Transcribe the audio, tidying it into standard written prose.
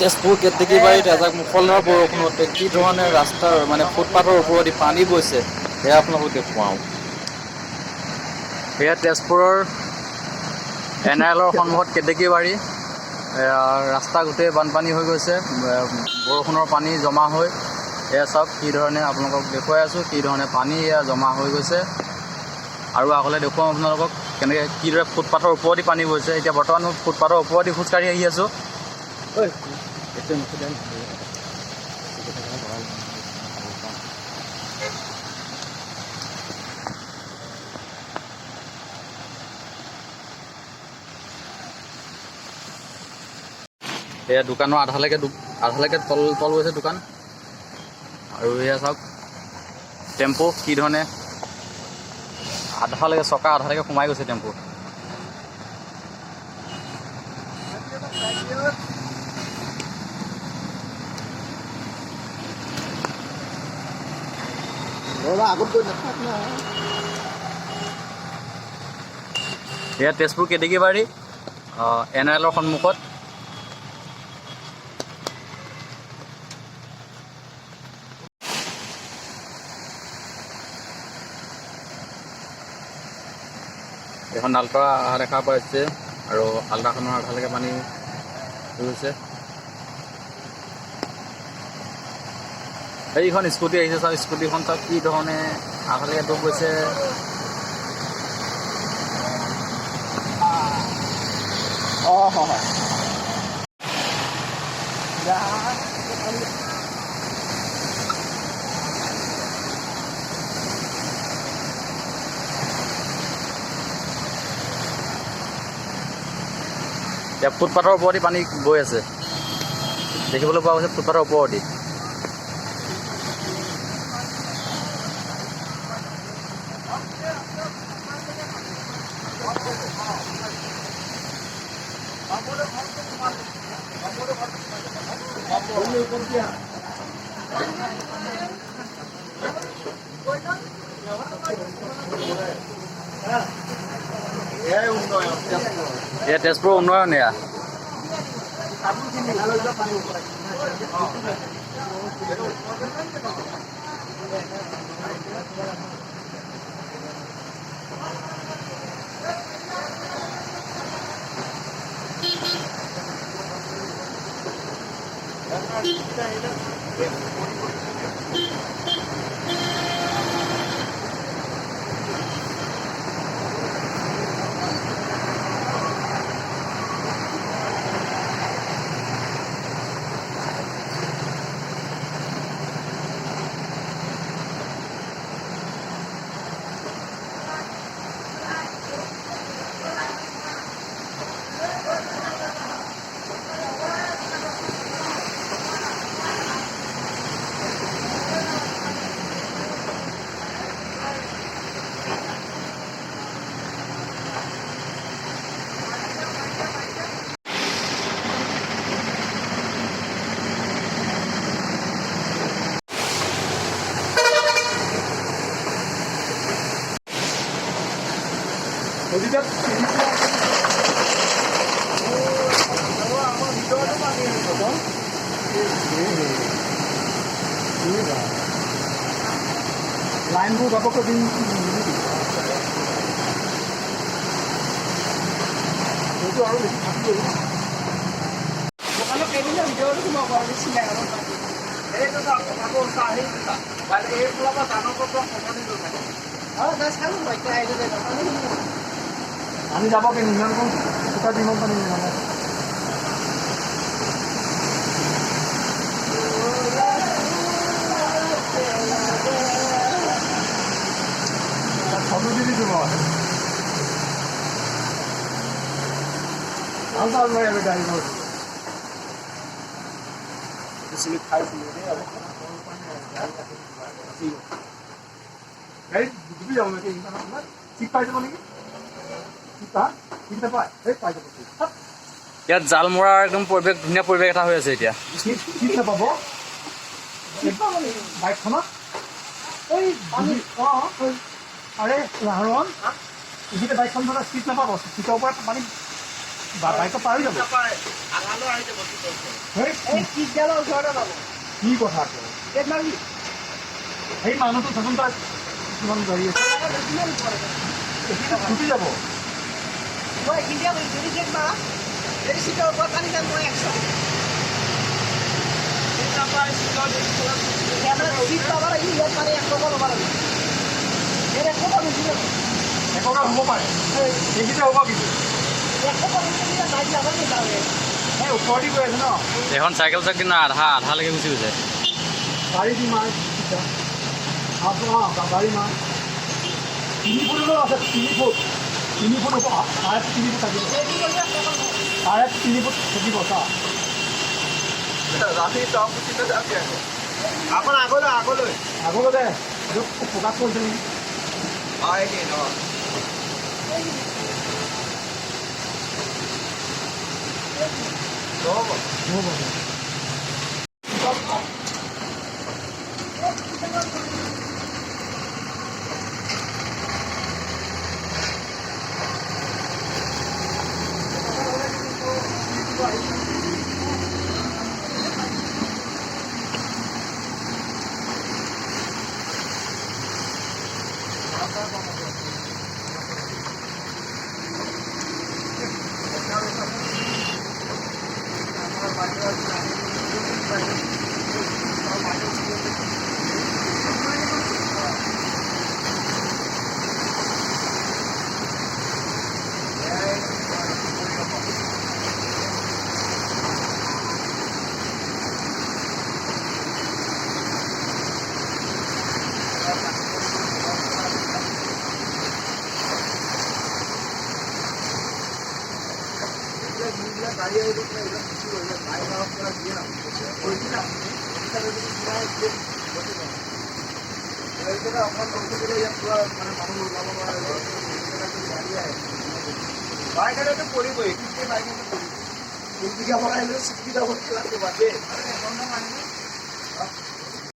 তেজপুৰ কেতেকীবাৰীত এজাক মুষলধাৰ বৰষুণতে কি ধৰণে ৰাস্তাৰ মানে ফুটপাথৰ ওপৰেদি পানী বৈছে সেয়া আপোনালোকক দেখুৱাওঁ। এয়া তেজপুৰৰ NLR সন্মুখত কেতেকীবাৰী। ৰাস্তা গোটেই বানপানী হৈ গৈছে, বৰষুণৰ পানী জমা হৈ। এয়া চাওক কি ধৰণে আপোনালোকক দেখুৱাই আছোঁ, কি ধৰণে পানী এয়া জমা হৈ গৈছে। আৰু আগলৈ দেখুৱাওঁ আপোনালোকক কেনেকৈ কিদৰে ফুটপাথৰ ওপৰেদি পানী বৈছে। এতিয়া বৰ্তমান মই ফুটপাথৰ ওপৰেদি খোজকাঢ়ি আহি আছোঁ। এয়া দোকানৰ আধালৈকে তল গৈছে দোকান। আৰু এয়া চাওক টেম্পু কি ধৰণে চকা আধালৈকে সোমাই গৈছে টেম্পু। এয়া তেজপুৰ কেতেকীবাৰী NLR সন্মুখত। এখন আল্ট্ৰা অহা দেখা পাইছে আৰু আল্ট্ৰাখনৰ আধালৈকে পানী হৈ গৈছে। এইখন স্কুটি আহিছে চাওক, স্কুটিখন চাওক কি ধৰণে আধালৈকে ডুব গৈছে। এতিয়া ফুটপাথৰ ওপৰেদি পানী বৈ আছে, দেখিবলৈ পোৱা গৈছে ফুটপাথৰ ওপৰেদি। এয়া তেজপুৰ উন্নয়ন এয়া। লাইনবোৰ ঘপককৈ দিন এইটো আৰু বেছি থাকিব। দোকানত কেইদিনৰ ভিতৰতো সোমাব আৰু চিলাই আৰু এইটো কথাটো আহি এইফালৰ পৰা ডাঙৰ পৰা সলনি লৈ থাকে। আমি যাব কি নিৰ্মাণ কৰোঁ দুটা দিনত পানী নিৰ্মাণ সমিতি দিব ভাল লৈ আমি গাড়ীবোৰ খাইছিলোঁ গাড়ীত ডুবি যাব নেকি ঠিক পাই যাব নেকি? ইয়াত জাল মৰাৰ একদম পৰিৱেশ, ধুনীয়া পৰিৱেশ এটা হৈ আছে এতিয়া। পাব বাইকখনত আৰে লাহৰণ এইখিনিতে বাইকখন থকা চিট নাপাব, চিটৰ পৰা পানী বাইকত পাৰি যাব কি কথা সেই মানুহটো চাচোন তাত কিমান গাড়ী আছে ছুটি যাব এককা হ'ব পাৰে এইকেইটা হ'ব কিন্তু ওচৰতে গৈ আছে ন এখন চাইকেল চাইকেল না আধালৈকে গুচি গৈছে গাড়ী দি মাৰ গাড়ী মাৰ 3 ফুট আছে 3 ফুট হ'ব 3.5 ফুট থাকিব 3.5 ফুট থাকিব চা ৰাতি চকুচিতে যাবি আকৌ আগলৈ দে ফোকাছ কৰিছে নেকি আইনি ন বাইকতে পৰিবই বাইকতে পৰিব